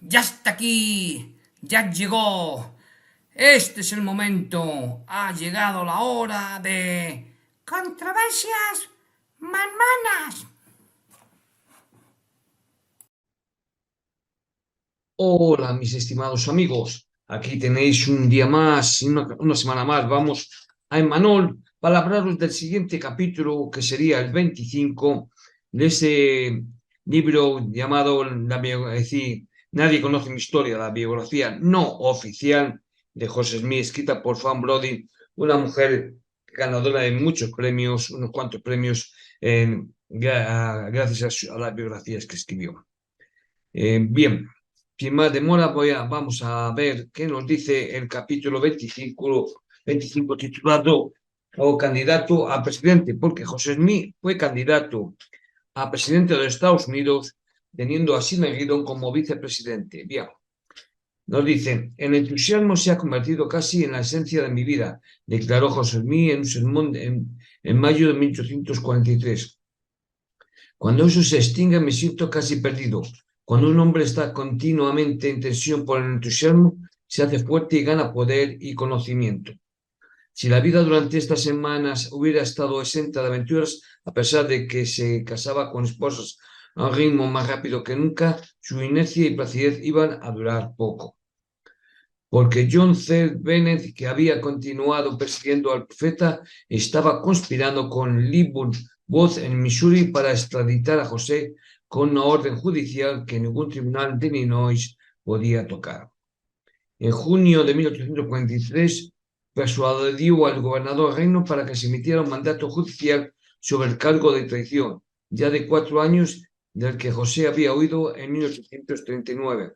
Ya está aquí, ya llegó. Este es el momento. Ha llegado la hora de controversias manmanas. Hola, mis estimados amigos. Aquí tenéis un día más, una semana más. Vamos a Emmanol para hablaros del siguiente capítulo, que sería el 25 de ese libro llamado es decir, Nadie conoce mi historia, la biografía no oficial de José Smith, escrita por Fan Brody, una mujer ganadora de muchos premios, unos cuantos premios, gracias a las biografías que escribió. Bien, sin más demora, vamos a ver qué nos dice el capítulo 25 titulado o candidato a presidente, porque José Smith fue candidato a presidente de los Estados Unidos, teniendo a Sidney Rigdon como vicepresidente. Bien, nos dice, el entusiasmo se ha convertido casi en la esencia de mi vida, declaró José Smith en un sermón en mayo de 1843. Cuando eso se extingue me siento casi perdido. Cuando un hombre está continuamente en tensión por el entusiasmo, se hace fuerte y gana poder y conocimiento. Si la vida durante estas semanas hubiera estado exenta de aventuras, a pesar de que se casaba con esposas a un ritmo más rápido que nunca, su inercia y placidez iban a durar poco. Porque John C. Bennett, que había continuado persiguiendo al profeta, estaba conspirando con Lee Booth en Missouri para extraditar a José con una orden judicial que ningún tribunal de Illinois podía tocar. En junio de 1843, persuadió al gobernador Reino para que se emitiera un mandato judicial sobre el cargo de traición, ya de 4 años, del que José había huido en 1839.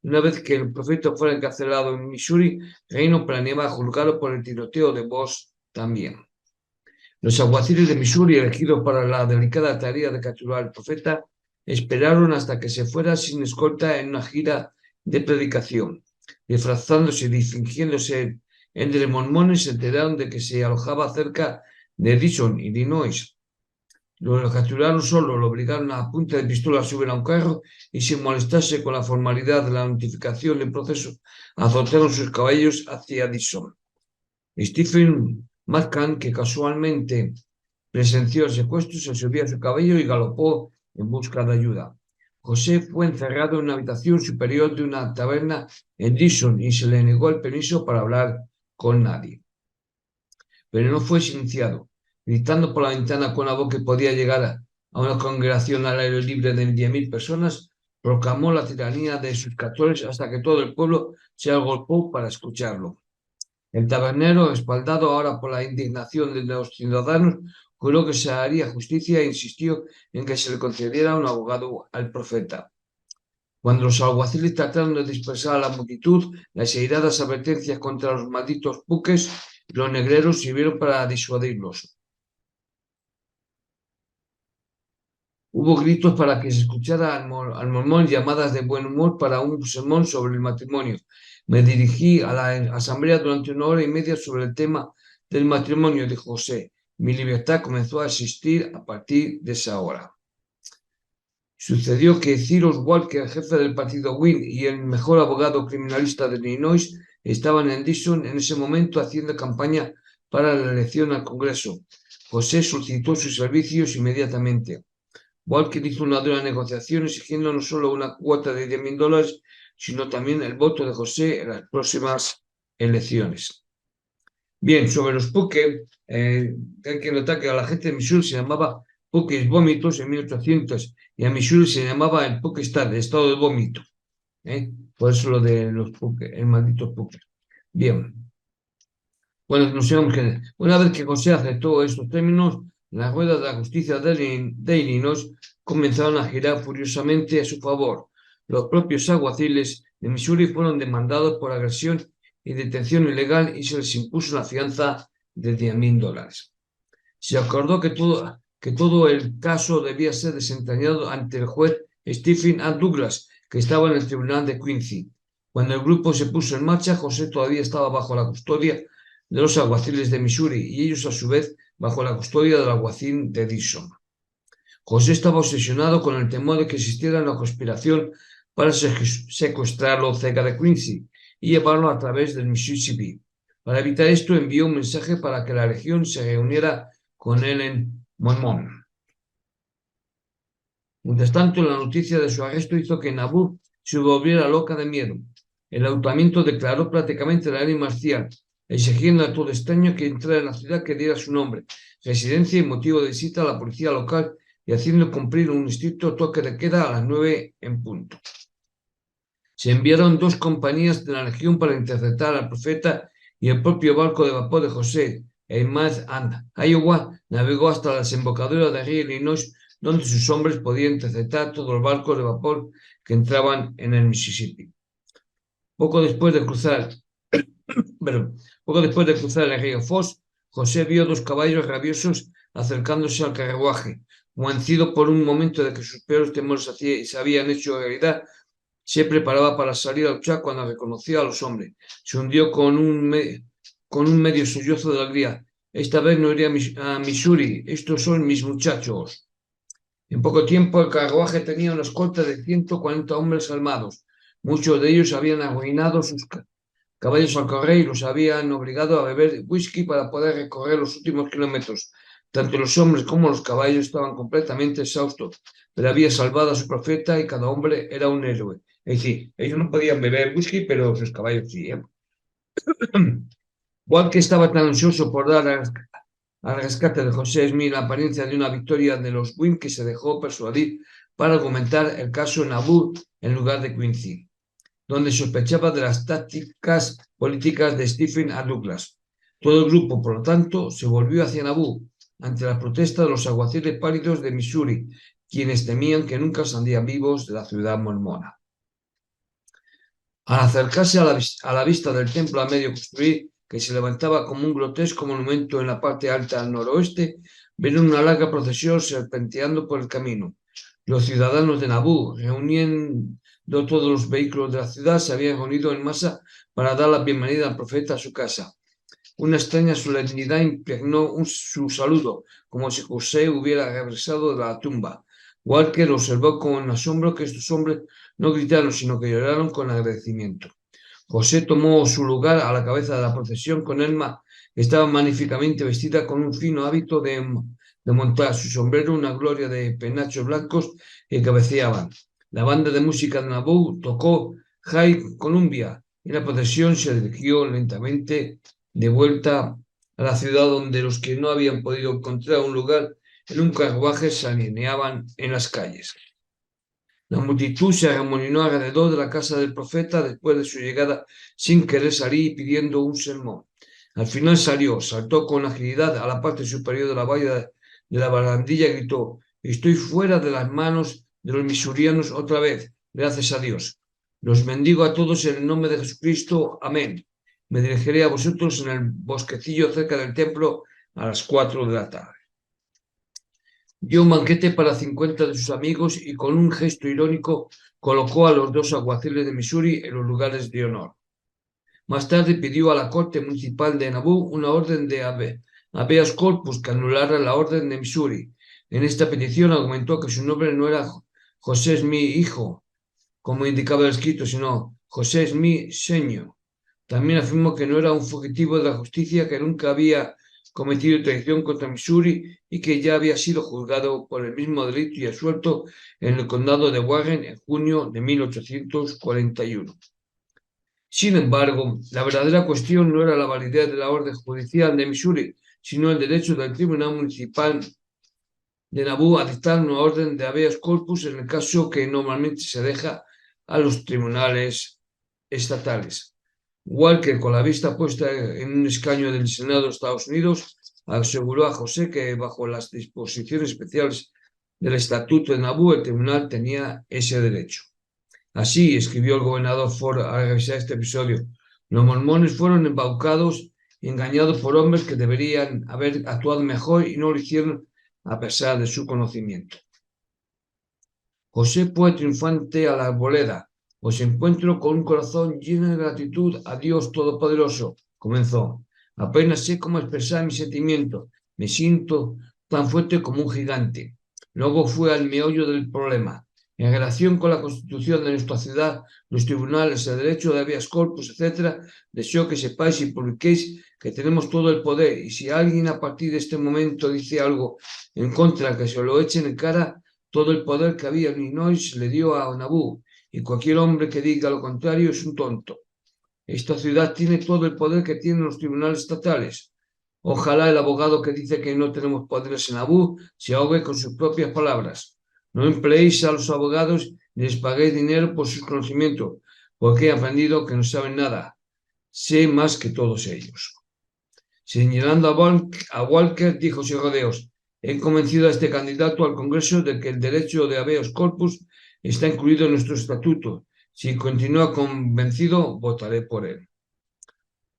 Una vez que el profeta fuera encarcelado en Missouri, Reino planeaba juzgarlo por el tiroteo de Boss también. Los alguaciles de Missouri, elegidos para la delicada tarea de capturar al profeta, esperaron hasta que se fuera sin escolta en una gira de predicación. Disfrazándose y fingiéndose entre mormones, se enteraron de que se alojaba cerca de Dixon, Illinois. Lo capturaron solo, lo obligaron a punta de pistola a subir a un carro y, sin molestarse con la formalidad de la notificación del proceso, azotaron sus caballos hacia Dixon. Stephen McCann, que casualmente presenció el secuestro, se subió a su caballo y galopó en busca de ayuda. José fue encerrado en una habitación superior de una taberna en Dixon y se le negó el permiso para hablar con nadie. Pero no fue silenciado. Gritando por la ventana con una voz que podía llegar a una congregación al aire libre de 10.000 personas, proclamó la tiranía de sus captores hasta que todo el pueblo se agolpó para escucharlo. El tabernero, respaldado ahora por la indignación de los ciudadanos, juró que se haría justicia e insistió en que se le concediera un abogado al profeta. Cuando los alguaciles trataron de dispersar a la multitud, las airadas advertencias contra los malditos buques y los negreros sirvieron para disuadirlos. Hubo gritos para que se escuchara al mormón, llamadas de buen humor para un sermón sobre el matrimonio. Me dirigí a la asamblea durante 1 hora y media sobre el tema del matrimonio de José. Mi libertad comenzó a existir a partir de esa hora. Sucedió que Cyrus Walker, jefe del partido Whig y el mejor abogado criminalista de Illinois, estaban en Dixon en ese momento haciendo campaña para la elección al Congreso. José solicitó sus servicios inmediatamente. Walker hizo una dura negociación exigiendo no solo una cuota de $10.000, sino también el voto de José en las próximas elecciones. Bien, sobre los Puques, hay que notar que a la gente de Missouri se llamaba Puques Vómitos en 1800 y a Missouri se llamaba el Pukestad, el estado de vómito. Por eso lo de los Puques, el maldito Puque. Bien, bueno, nos sabemos que una vez que José aceptó estos términos, las ruedas de la justicia de Illinois comenzaron a girar furiosamente a su favor. Los propios alguaciles de Missouri fueron demandados por agresión y detención ilegal y se les impuso una fianza de $10.000. Se acordó que todo el caso debía ser desentrañado ante el juez Stephen A. Douglas, que estaba en el tribunal de Quincy. Cuando el grupo se puso en marcha, José todavía estaba bajo la custodia de los alguaciles de Missouri y ellos a su vez bajo la custodia del alguacil de Dixon. José estaba obsesionado con el temor de que existiera una conspiración para secuestrarlo cerca de Quincy y llevarlo a través del Mississippi. Para evitar esto, envió un mensaje para que la legión se reuniera con él en Monmouth. Mientras tanto, la noticia de su arresto hizo que Nabu se volviera loca de miedo. El ayuntamiento declaró prácticamente la ley marcial, exigiendo a todo extraño que entrara en la ciudad que diera su nombre, residencia y motivo de visita a la policía local y haciendo cumplir un estricto toque de queda a las 9 en punto. Se enviaron 2 compañías de la legión para interceptar al profeta y el propio barco de vapor de José, el Mad and Iowa, navegó hasta la desembocadura del río Illinois, donde sus hombres podían interceptar todos los barcos de vapor que entraban en el Mississippi. Poco después de cruzar el río Foss, José vio 2 caballos rabiosos acercándose al carruaje. Convencido por un momento de que sus peores temores se habían hecho realidad, se preparaba para salir a luchar cuando reconoció a los hombres. Se hundió con un medio sollozo de alegría. Esta vez no iré a Missouri, estos son mis muchachos. En poco tiempo el carruaje tenía una escolta de 140 hombres armados. Muchos de ellos habían arruinado sus caballos al correr y los habían obligado a beber whisky para poder recorrer los últimos kilómetros. Tanto los hombres como los caballos estaban completamente exhaustos, pero había salvado a su profeta y cada hombre era un héroe. Es decir, ellos no podían beber whisky, pero sus caballos sí. Walker estaba tan ansioso por dar al rescate de José Smith la apariencia de una victoria de los Wynn que se dejó persuadir para argumentar el caso en Nauvoo en lugar de Quincy, donde sospechaba de las tácticas políticas de Stephen A. Douglas. Todo el grupo, por lo tanto, se volvió hacia Nauvoo ante la protesta de los alguaciles pálidos de Missouri, quienes temían que nunca saldrían vivos de la ciudad mormona. Al acercarse a la vista del templo a medio construir, que se levantaba como un grotesco monumento en la parte alta al noroeste, vieron una larga procesión serpenteando por el camino. Los ciudadanos de Nauvoo, reuniendo todos los vehículos de la ciudad, se habían reunido en masa para dar la bienvenida al profeta a su casa. Una extraña solemnidad impregnó su saludo, como si José hubiera regresado de la tumba. Walker observó con asombro que estos hombres no gritaron, sino que lloraron con agradecimiento. José tomó su lugar a la cabeza de la procesión con Elma, que estaba magníficamente vestida con un fino hábito de montar, su sombrero una gloria de penachos blancos que cabeceaban. La banda de música de Nauvoo tocó High Columbia y la procesión se dirigió lentamente de vuelta a la ciudad, donde los que no habían podido encontrar un lugar en un carruaje se alineaban en las calles. La multitud se arremolinó alrededor de la casa del profeta después de su llegada sin querer salir pidiendo un sermón. Al final salió, saltó con agilidad a la parte superior de la valla de la barandilla y gritó: «Estoy fuera de las manos de los misurianos otra vez, gracias a Dios. Los bendigo a todos en el nombre de Jesucristo. Amén. Me dirigiré a vosotros en el bosquecillo cerca del templo a las 4 de la tarde». Dio un banquete para 50 de sus amigos y con un gesto irónico colocó a los 2 alguaciles de Missouri en los lugares de honor. Más tarde pidió a la corte municipal de Nauvoo una orden de habeas corpus que anulara la orden de Missouri. En esta petición argumentó que su nombre no era José Smith hijo, como indicaba el escrito, sino José Smith Sr. También afirmó que no era un fugitivo de la justicia, que nunca había cometido traición contra Missouri y que ya había sido juzgado por el mismo delito y absuelto en el condado de Warren en junio de 1841. Sin embargo, la verdadera cuestión no era la validez de la orden judicial de Missouri, sino el derecho del Tribunal Municipal de Nauvoo a dictar una orden de habeas corpus en el caso que normalmente se deja a los tribunales estatales. Walker, con la vista puesta en un escaño del Senado de Estados Unidos, aseguró a José que bajo las disposiciones especiales del Estatuto de Nauvoo el tribunal tenía ese derecho. Así escribió el gobernador Ford al revisar este episodio: los mormones fueron embaucados y engañados por hombres que deberían haber actuado mejor y no lo hicieron a pesar de su conocimiento. José fue triunfante a la arboleda. «Os encuentro con un corazón lleno de gratitud a Dios Todopoderoso», comenzó. «Apenas sé cómo expresar mis sentimientos. Me siento tan fuerte como un gigante». Luego fue al meollo del problema. En relación con la constitución de nuestra ciudad, los tribunales, el derecho de habeas corpus, etc., deseo que sepáis y publiquéis que tenemos todo el poder, y si alguien a partir de este momento dice algo en contra, que se lo echen en cara. Todo el poder que había en Illinois se le dio a Nauvoo, y cualquier hombre que diga lo contrario es un tonto. Esta ciudad tiene todo el poder que tienen los tribunales estatales. Ojalá el abogado que dice que no tenemos poderes en Nauvoo se ahogue con sus propias palabras. No empleéis a los abogados ni les paguéis dinero por sus conocimientos, porque he aprendido que no saben nada. Sé más que todos ellos. Señalando a Walker, dijo sin rodeos: he convencido a este candidato al Congreso de que el derecho de habeas corpus está incluido en nuestro estatuto. Si continúa convencido, votaré por él.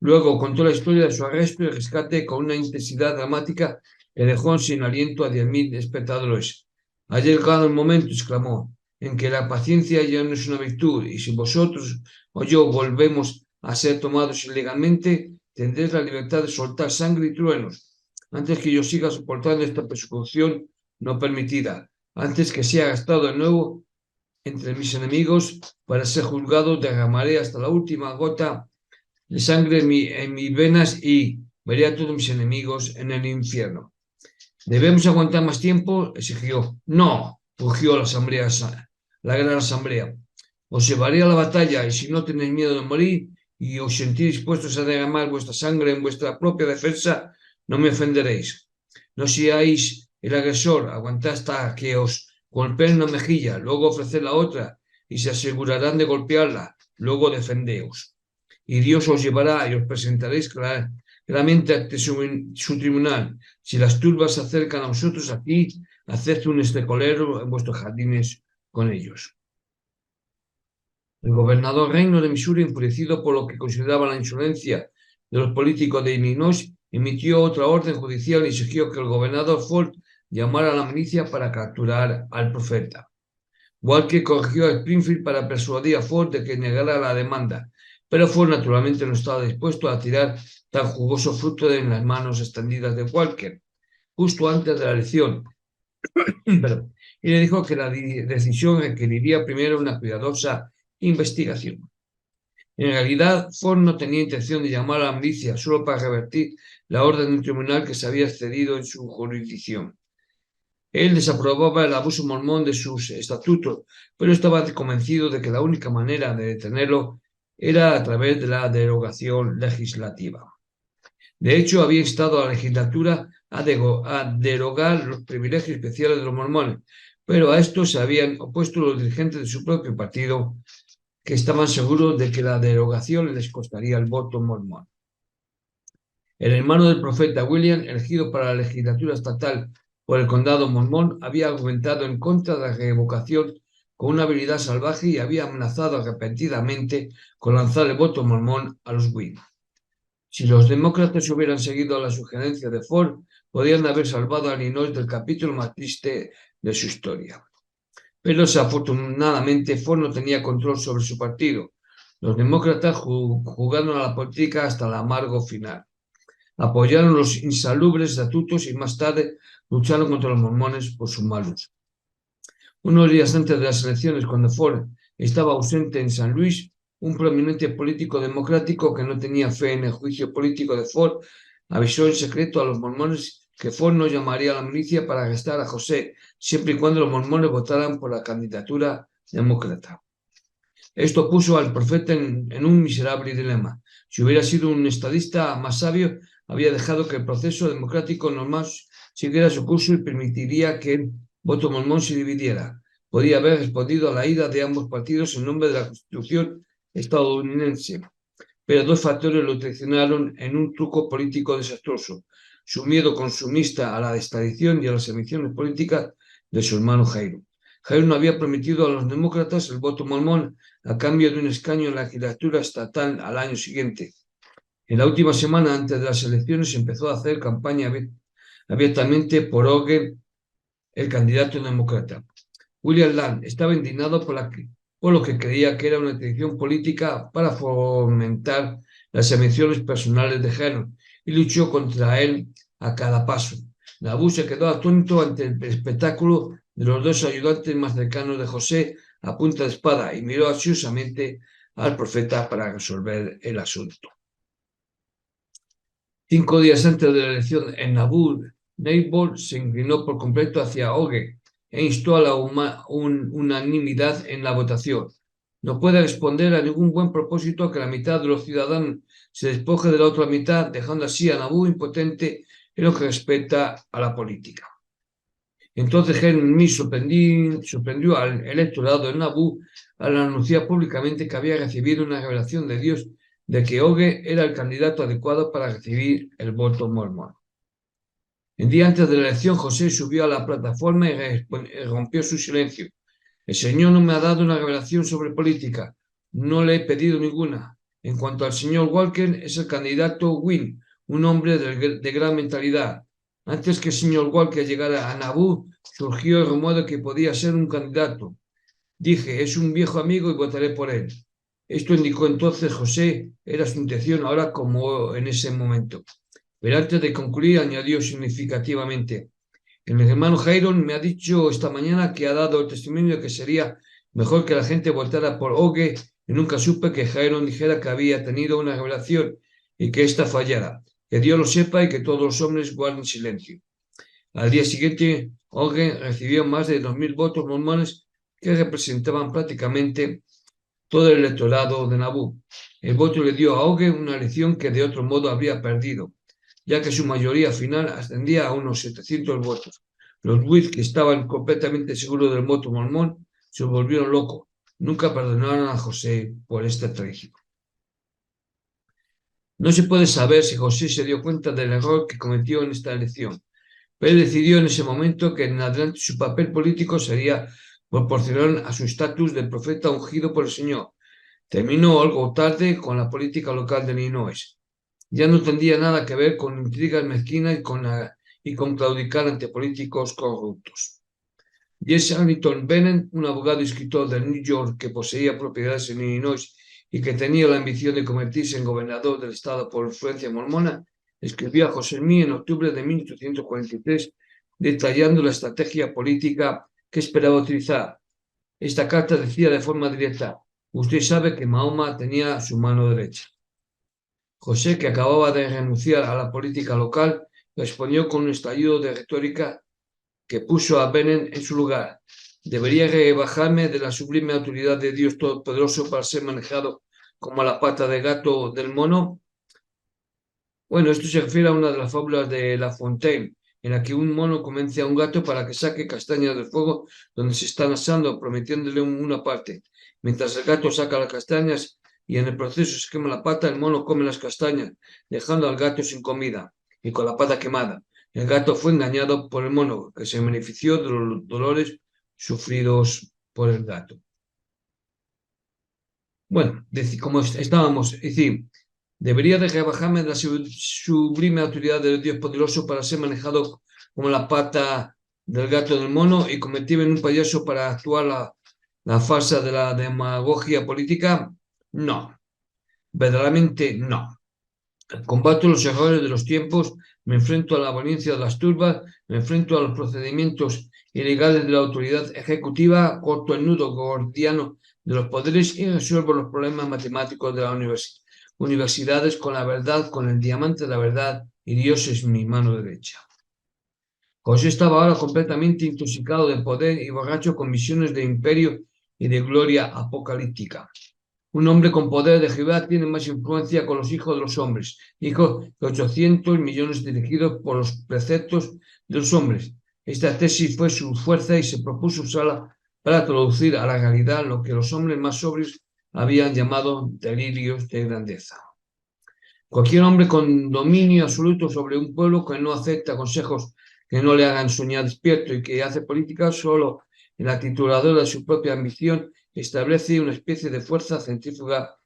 Luego contó la historia de su arresto y rescate con una intensidad dramática que dejó sin aliento a 10.000 espectadores. Ha llegado el momento, exclamó, en que la paciencia ya no es una virtud, y si vosotros o yo volvemos a ser tomados ilegalmente, tendréis la libertad de soltar sangre y truenos, antes que yo siga soportando esta persecución no permitida, antes que sea gastado de nuevo entre mis enemigos para ser juzgado, derramaré hasta la última gota de sangre en mis venas y veré a todos mis enemigos en el infierno. ¿Debemos aguantar más tiempo?, exigió. No, rugió la gran asamblea. Os llevaré a la batalla, y si no tenéis miedo de morir y os sentís dispuestos a derramar vuestra sangre en vuestra propia defensa, no me ofenderéis. No seáis el agresor, aguantad hasta que os golpeen una mejilla, luego ofreced la otra, y se asegurarán de golpearla, luego defendeos. Y Dios os llevará y os presentaréis claramente ante su tribunal. Si las turbas se acercan a vosotros aquí, haced un estecolero en vuestros jardines con ellos. El gobernador Reino de Missouri, enfurecido por lo que consideraba la insolencia de los políticos de Illinois, emitió otra orden judicial y exigió que el gobernador Ford llamara a la milicia para capturar al profeta. Walker corrigió a Springfield para persuadir a Ford de que negara la demanda, pero Ford naturalmente no estaba dispuesto a tirar tan jugoso fruto en las manos extendidas de Walker, justo antes de la elección, y le dijo que la decisión requeriría primero una cuidadosa investigación. En realidad, Ford no tenía intención de llamar a la milicia solo para revertir la orden de un tribunal que se había excedido en su jurisdicción. Él desaprobaba el abuso mormón de sus estatutos, pero estaba convencido de que la única manera de detenerlo era a través de la derogación legislativa. De hecho, había instado a la legislatura a derogar los privilegios especiales de los mormones, pero a esto se habían opuesto los dirigentes de su propio partido, que estaban seguros de que la derogación les costaría el voto mormón. El hermano del profeta William, elegido para la legislatura estatal por el condado mormón, había argumentado en contra de la revocación con una habilidad salvaje y había amenazado repetidamente con lanzar el voto mormón a los Whigs. Si los demócratas hubieran seguido la sugerencia de Ford, podrían haber salvado a Illinois del capítulo más triste de su historia. Pero desafortunadamente Ford no tenía control sobre su partido. Los demócratas jugaron a la política hasta el amargo final. Apoyaron los insalubres estatutos y más tarde lucharon contra los mormones por su mal uso. Unos días antes de las elecciones, cuando Ford estaba ausente en San Luis, un prominente político democrático que no tenía fe en el juicio político de Ford avisó en secreto a los mormones que Ford no llamaría a la milicia para arrestar a José, siempre y cuando los mormones votaran por la candidatura demócrata. Esto puso al profeta en un miserable dilema. Si hubiera sido un estadista más sabio, había dejado que el proceso democrático normal siguiera su curso y permitiría que el voto mormón se dividiera. Podía haber respondido a la ira de ambos partidos en nombre de la Constitución estadounidense. Pero dos factores lo traicionaron en un truco político desastroso: su miedo consumista a la extradición y a las elecciones políticas de su hermano Jairo. Jairo no había prometido a los demócratas el voto mormón a cambio de un escaño en la legislatura estatal al año siguiente. En la última semana antes de las elecciones empezó a hacer campaña abiertamente por Ogle, el candidato demócrata. William Land estaba indignado por lo que creía que era una traición política para fomentar las ambiciones personales de Jairo, y luchó contra él a cada paso. Nauvoo se quedó atónito ante el espectáculo de los dos ayudantes más cercanos de José a punta de espada y miró ansiosamente al profeta para resolver el asunto. 5 días antes de la elección en Nabú, Nabal se inclinó por completo hacia Oge e instó a la unanimidad en la votación. No puede responder a ningún buen propósito que la mitad de los ciudadanos se despoje de la otra mitad, dejando así a Nabú impotente en lo que respecta a la política. Entonces Jeremías sorprendió al electorado de Nabú al anunciar públicamente que había recibido una revelación de Dios de que Oge era el candidato adecuado para recibir el voto mormón. El día antes de la elección, José subió a la plataforma y rompió su silencio. El Señor no me ha dado una revelación sobre política. No le he pedido ninguna. En cuanto al señor Walker, es el candidato Wynne, un hombre de gran mentalidad. Antes que el señor Walker llegara a Nabú, surgió el rumor de que podía ser un candidato. Dije, es un viejo amigo y votaré por él. Esto indicó entonces José, era su intención ahora como en ese momento. Pero antes de concluir, añadió significativamente, el hermano Jairon me ha dicho esta mañana que ha dado el testimonio de que sería mejor que la gente votara por Oge y nunca supe que Jairon dijera que había tenido una revelación y que ésta fallara. Que Dios lo sepa y que todos los hombres guarden silencio. Al día siguiente, Oge recibió más de 2.000 votos mormones que representaban prácticamente todo el electorado de Nabú. El voto le dio a Oge una elección que de otro modo habría perdido, ya que su mayoría final ascendía a unos 700 votos. Los Whigs, que estaban completamente seguros del voto mormón, se volvieron locos. Nunca perdonaron a José por esta traición. No se puede saber si José se dio cuenta del error que cometió en esta elección, pero él decidió en ese momento que en adelante su papel político sería proporcional a su estatus de profeta ungido por el Señor. Terminó algo tarde con la política local de Illinois. Ya no tendría nada que ver con intrigas mezquinas y con claudicar ante políticos corruptos. Jesse Hamilton Bennett, un abogado y escritor de New York que poseía propiedades en Illinois y que tenía la ambición de convertirse en gobernador del estado por influencia mormona, escribió a José Smith en octubre de 1843 detallando la estrategia política que esperaba utilizar. Esta carta decía de forma directa, usted sabe que Mahoma tenía su mano derecha. José, que acababa de renunciar a la política local, respondió con un estallido de retórica que puso a Bennett en su lugar. ¿Debería rebajarme de la sublime autoridad de Dios Todopoderoso para ser manejado como la pata de gato del mono? Bueno, esto se refiere a una de las fábulas de La Fontaine, en la que un mono convence a un gato para que saque castañas del fuego donde se están asando, prometiéndole una parte. Mientras el gato saca las castañas y en el proceso se quema la pata, el mono come las castañas, dejando al gato sin comida y con la pata quemada. El gato fue engañado por el mono, que se benefició de los dolores sufridos por el gato. Bueno, como estábamos, es decir, debería de rebajarme de la sublime autoridad del Dios poderoso para ser manejado como la pata del gato del mono y convertirme en un payaso para actuar la farsa de la demagogia política. No, verdaderamente no. Combato los errores de los tiempos, me enfrento a la violencia de las turbas, me enfrento a los procedimientos ilegales de la autoridad ejecutiva, corto el nudo gordiano de los poderes y resuelvo los problemas matemáticos de las universidades con la verdad, con el diamante de la verdad, y Dios es mi mano derecha. José estaba ahora completamente intoxicado de poder y borracho con visiones de imperio y de gloria apocalíptica. Un hombre con poder de Jehová tiene más influencia con los hijos de los hombres, hijos de 800 millones dirigidos por los preceptos de los hombres. Esta tesis fue su fuerza y se propuso usarla para traducir a la realidad lo que los hombres más sobrios habían llamado delirios de grandeza. Cualquier hombre con dominio absoluto sobre un pueblo que no acepta consejos que no le hagan soñar despierto y que hace política solo en la tituladora de su propia ambición, establece una especie de fuerza centrífuga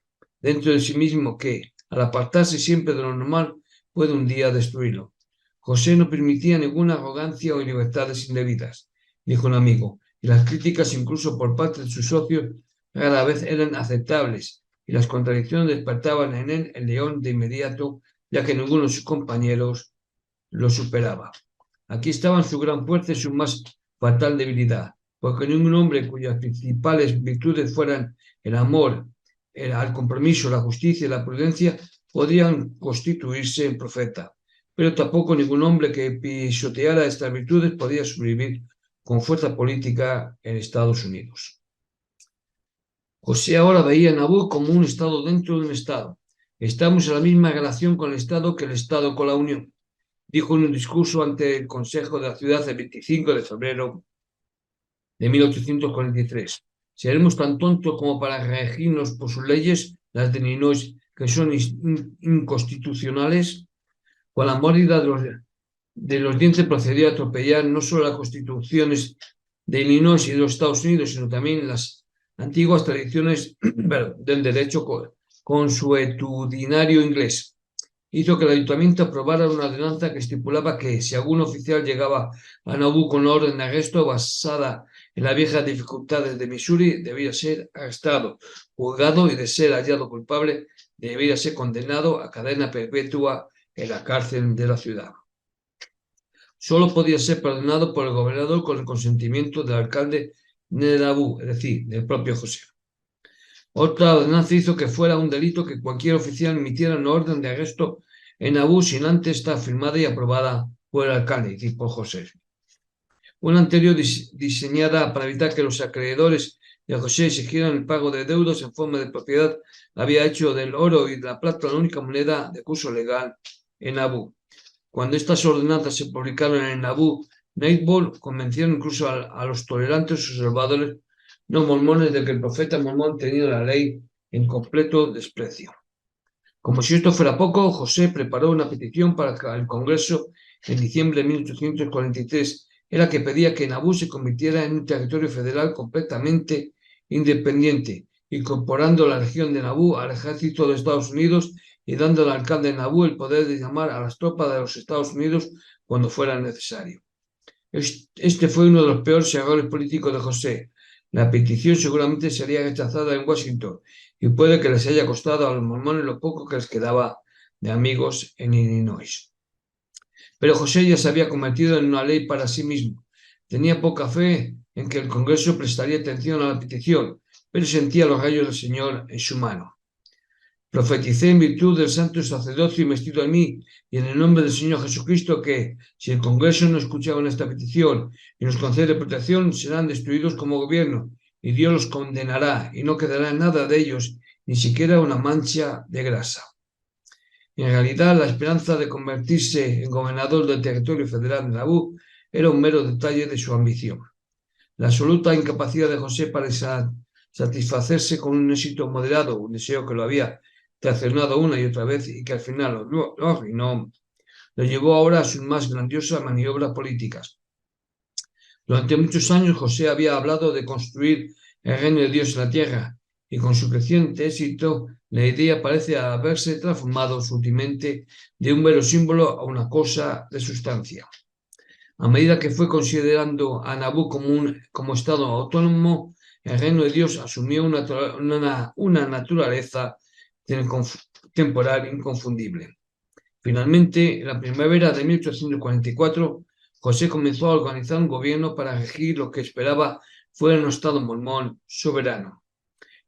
dentro de sí mismo que, al apartarse siempre de lo normal, puede un día destruirlo. José no permitía ninguna arrogancia o libertades indebidas, dijo un amigo, y las críticas, incluso por parte de sus socios, rara vez eran aceptables, y las contradicciones despertaban en él el león de inmediato, ya que ninguno de sus compañeros lo superaba. Aquí estaban su gran fuerza y su más fatal debilidad, porque ningún hombre cuyas principales virtudes fueran el amor, al compromiso, la justicia y la prudencia podían constituirse en profeta. Pero tampoco ningún hombre que pisoteara estas virtudes podía sobrevivir con fuerza política en Estados Unidos. José ahora veía a Nauvoo como un Estado dentro de un Estado. Estamos en la misma relación con el Estado que el Estado con la Unión, dijo en un discurso ante el Consejo de la Ciudad el 25 de febrero de 1843. Seremos tan tontos como para regirnos por sus leyes, las de Illinois, que son inconstitucionales. Con la mordida de los dientes procedió a atropellar no solo las constituciones de Illinois y de los Estados Unidos, sino también las antiguas tradiciones del derecho consuetudinario inglés. Hizo que el ayuntamiento aprobara una ordenanza que estipulaba que si algún oficial llegaba a Nauvoo con una orden de arresto basada en las viejas dificultades de Missouri, debía ser arrestado, juzgado y, de ser hallado culpable, debía ser condenado a cadena perpetua en la cárcel de la ciudad. Solo podía ser perdonado por el gobernador con el consentimiento del alcalde de Nauvoo, es decir, del propio José. Otra ordenanza hizo que fuera un delito que cualquier oficial emitiera una orden de arresto en Nauvoo sin antes estar firmada y aprobada por el alcalde, es decir, por José. Una anterior diseñada para evitar que los acreedores de José exigieran el pago de deudas en forma de propiedad, había hecho del oro y de la plata la única moneda de curso legal en Nauvoo. Cuando estas ordenanzas se publicaron en Nauvoo, Nightball convencieron incluso a los tolerantes observadores no mormones de que el profeta mormón tenía la ley en completo desprecio. Como si esto fuera poco, José preparó una petición para el Congreso en diciembre de 1843, en la que pedía que Nauvoo se convirtiera en un territorio federal completamente independiente, incorporando la región de Nauvoo al ejército de Estados Unidos y dando al alcalde de Nauvoo el poder de llamar a las tropas de los Estados Unidos cuando fuera necesario. Este fue uno de los peores errores políticos de José. La petición seguramente sería rechazada en Washington y puede que les haya costado a los mormones lo poco que les quedaba de amigos en Illinois. Pero José ya se había convertido en una ley para sí mismo. Tenía poca fe en que el Congreso prestaría atención a la petición, pero sentía los rayos del Señor en su mano. Profeticé en virtud del santo sacerdocio investido en mí y en el nombre del Señor Jesucristo que, si el Congreso no escuchaba esta petición y nos concede protección, serán destruidos como gobierno y Dios los condenará y no quedará nada de ellos, ni siquiera una mancha de grasa. En realidad, la esperanza de convertirse en gobernador del territorio federal de Nauvoo era un mero detalle de su ambición. La absoluta incapacidad de José para satisfacerse con un éxito moderado, un deseo que lo había traicionado una y otra vez y que al final lo arruinó, lo llevó ahora a sus más grandiosas maniobras políticas. Durante muchos años José había hablado de construir el reino de Dios en la tierra y con su creciente éxito la idea parece haberse transformado sutilmente de un mero símbolo a una cosa de sustancia. A medida que fue considerando a Nauvoo como estado autónomo, el reino de Dios asumió una naturaleza temporal inconfundible. Finalmente, en la primavera de 1844, José comenzó a organizar un gobierno para regir lo que esperaba fuera un estado mormón soberano.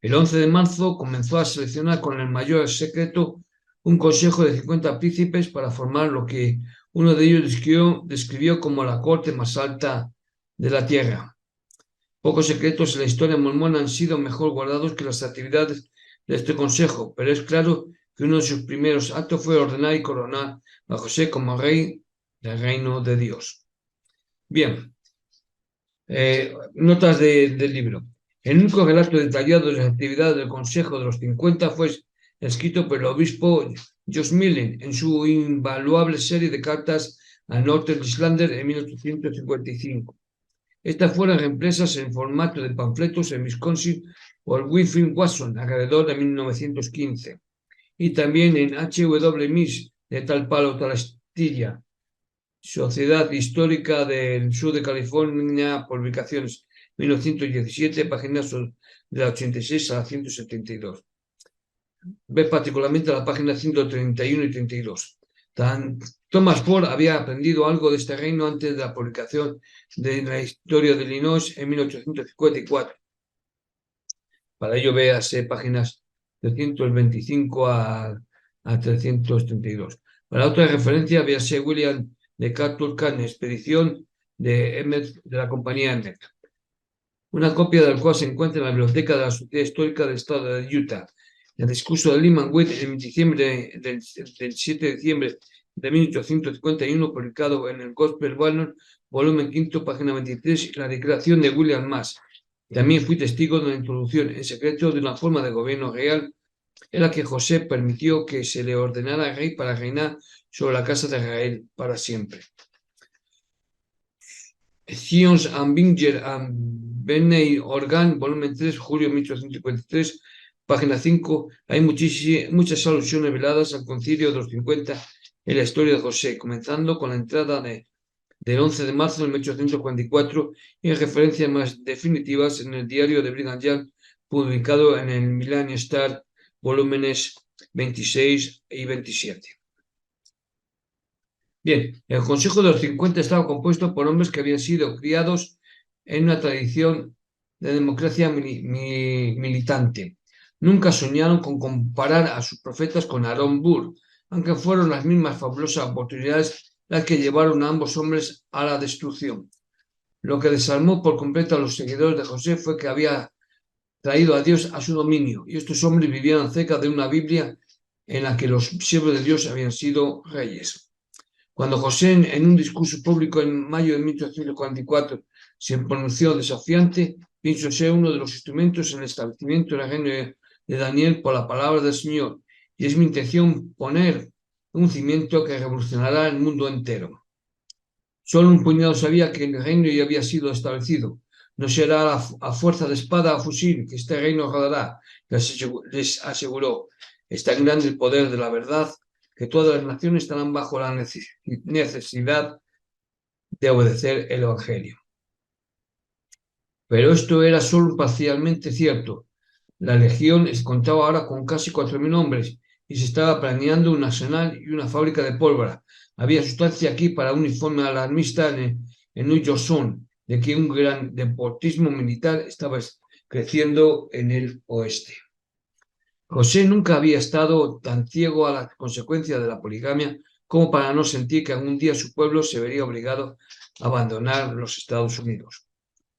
El 11 de marzo comenzó a seleccionar con el mayor secreto un consejo de 50 príncipes para formar lo que uno de ellos describió como la corte más alta de la tierra. Pocos secretos en la historia mormona han sido mejor guardados que las actividades de este consejo, pero es claro que uno de sus primeros actos fue ordenar y coronar a José como rey del reino de Dios. Bien, notas del libro. El único relato detallado de las actividades del Consejo de los 50 fue escrito por el obispo Josh Millen en su invaluable serie de cartas al Northern Islander en 1855. Estas fueron reimpresas en formato de panfletos en Wisconsin por Winfield Watson alrededor de 1915 y también en H.W. Mills de Tal Palo, Tal Astilla, Sociedad Histórica del Sur de California, publicaciones 1917, páginas de la 86 a la 172. Ve particularmente la página 131 y 32. Thomas Ford había aprendido algo de este reino antes de la publicación de la historia de Illinois en 1854. Para ello, véase páginas 325 a 332. Para otra referencia, véase William de Caturcan, expedición de Emmet, de la compañía Emmet. Una copia del cual se encuentra en la biblioteca de la Sociedad Histórica del Estado de Utah. El discurso de Lyman Witt del 7 de diciembre de 1851, publicado en el Gospel Banner, volumen 5, página 23, y la declaración de William Mass. También fui testigo de la introducción en secreto de una forma de gobierno real en la que José permitió que se le ordenara rey para reinar sobre la casa de Israel para siempre. Sions and Binger and Benney Organ, volumen 3, julio 1853, página 5. Hay muchas alusiones veladas al concilio de los 50 en la historia de José, comenzando con la entrada del 11 de marzo de 1844 y referencias más definitivas en el diario de Brigham Young, publicado en el Millennium Star, volúmenes 26 y 27. Bien, el Consejo de los 50 estaba compuesto por hombres que habían sido criados en una tradición de democracia militante. Nunca soñaron con comparar a sus profetas con Aarón Burr, aunque fueron las mismas fabulosas oportunidades las que llevaron a ambos hombres a la destrucción. Lo que desarmó por completo a los seguidores de José fue que había traído a Dios a su dominio, y estos hombres vivían cerca de una Biblia en la que los siervos de Dios habían sido reyes. Cuando José, en un discurso público en mayo de 1844, se pronunció desafiante, pienso ser uno de los instrumentos en el establecimiento del reino de Daniel por la palabra del Señor, y es mi intención poner un cimiento que revolucionará el mundo entero. Solo un puñado sabía que el reino ya había sido establecido. No será a fuerza de espada o fusil que este reino rodará, les aseguró. Es tan grande el poder de la verdad que todas las naciones estarán bajo la necesidad de obedecer el Evangelio. Pero esto era solo parcialmente cierto. La legión contaba ahora con casi 4.000 hombres y se estaba planeando un arsenal y una fábrica de pólvora. Había sustancia aquí para un uniforme alarmista en New York, de que un gran deportismo militar estaba creciendo en el oeste. José nunca había estado tan ciego a la consecuencia de la poligamia como para no sentir que algún día su pueblo se vería obligado a abandonar los Estados Unidos.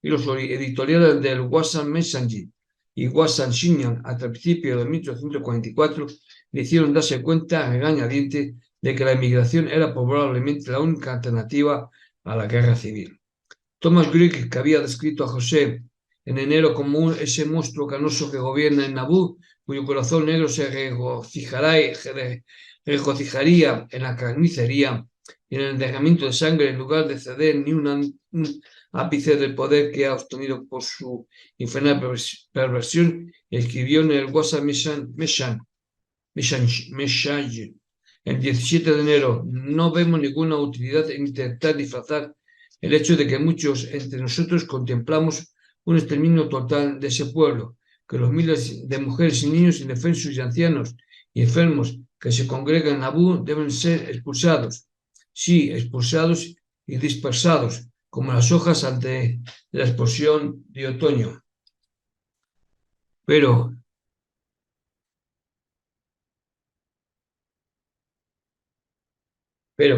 Y los editoriales del Washington Messenger y Washington Union hasta el principio de 1844 le hicieron darse cuenta a regañadientes de que la emigración era probablemente la única alternativa a la guerra civil. Thomas Grigg, que había descrito a José en enero como ese monstruo canoso que gobierna en Nabú, cuyo corazón negro se regocijaría en la carnicería y en el derramamiento de sangre en lugar de ceder ni un ápice del poder que ha obtenido por su infernal perversión, escribió en el Washington Messenger el 17 de enero: no vemos ninguna utilidad en intentar disfrazar el hecho de que muchos entre nosotros contemplamos un exterminio total de ese pueblo, que los miles de mujeres y niños indefensos y ancianos y enfermos que se congregan en Nabú deben ser expulsados, sí, expulsados y dispersados, como las hojas ante la explosión de otoño. Pero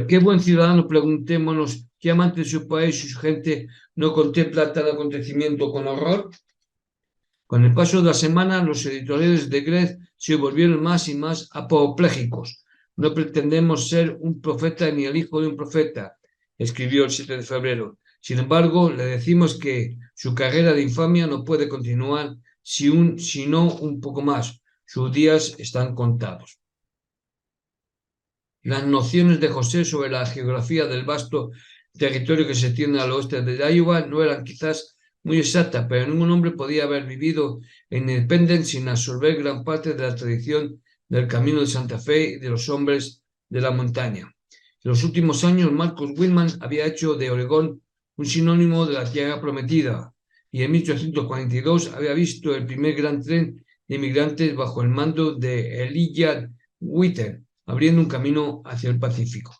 qué buen ciudadano, preguntémonos, qué amante de su país y su gente no contempla tal acontecimiento con horror. Con el paso de la semana, los editoriales de Greg se volvieron más y más apopléjicos. No pretendemos ser un profeta ni el hijo de un profeta, escribió el 7 de febrero. Sin embargo, le decimos que su carrera de infamia no puede continuar sino un poco más. Sus días están contados. Las nociones de José sobre la geografía del vasto territorio que se tiende al oeste de Iowa no eran quizás muy exactas, pero ningún hombre podía haber vivido en Independence sin absorber gran parte de la tradición del Camino de Santa Fe y de los hombres de la montaña. En los últimos años, Marcus Whitman había hecho de Oregón un sinónimo de la tierra prometida, y en 1842 había visto el primer gran tren de inmigrantes bajo el mando de Elijah Whittier, abriendo un camino hacia el Pacífico.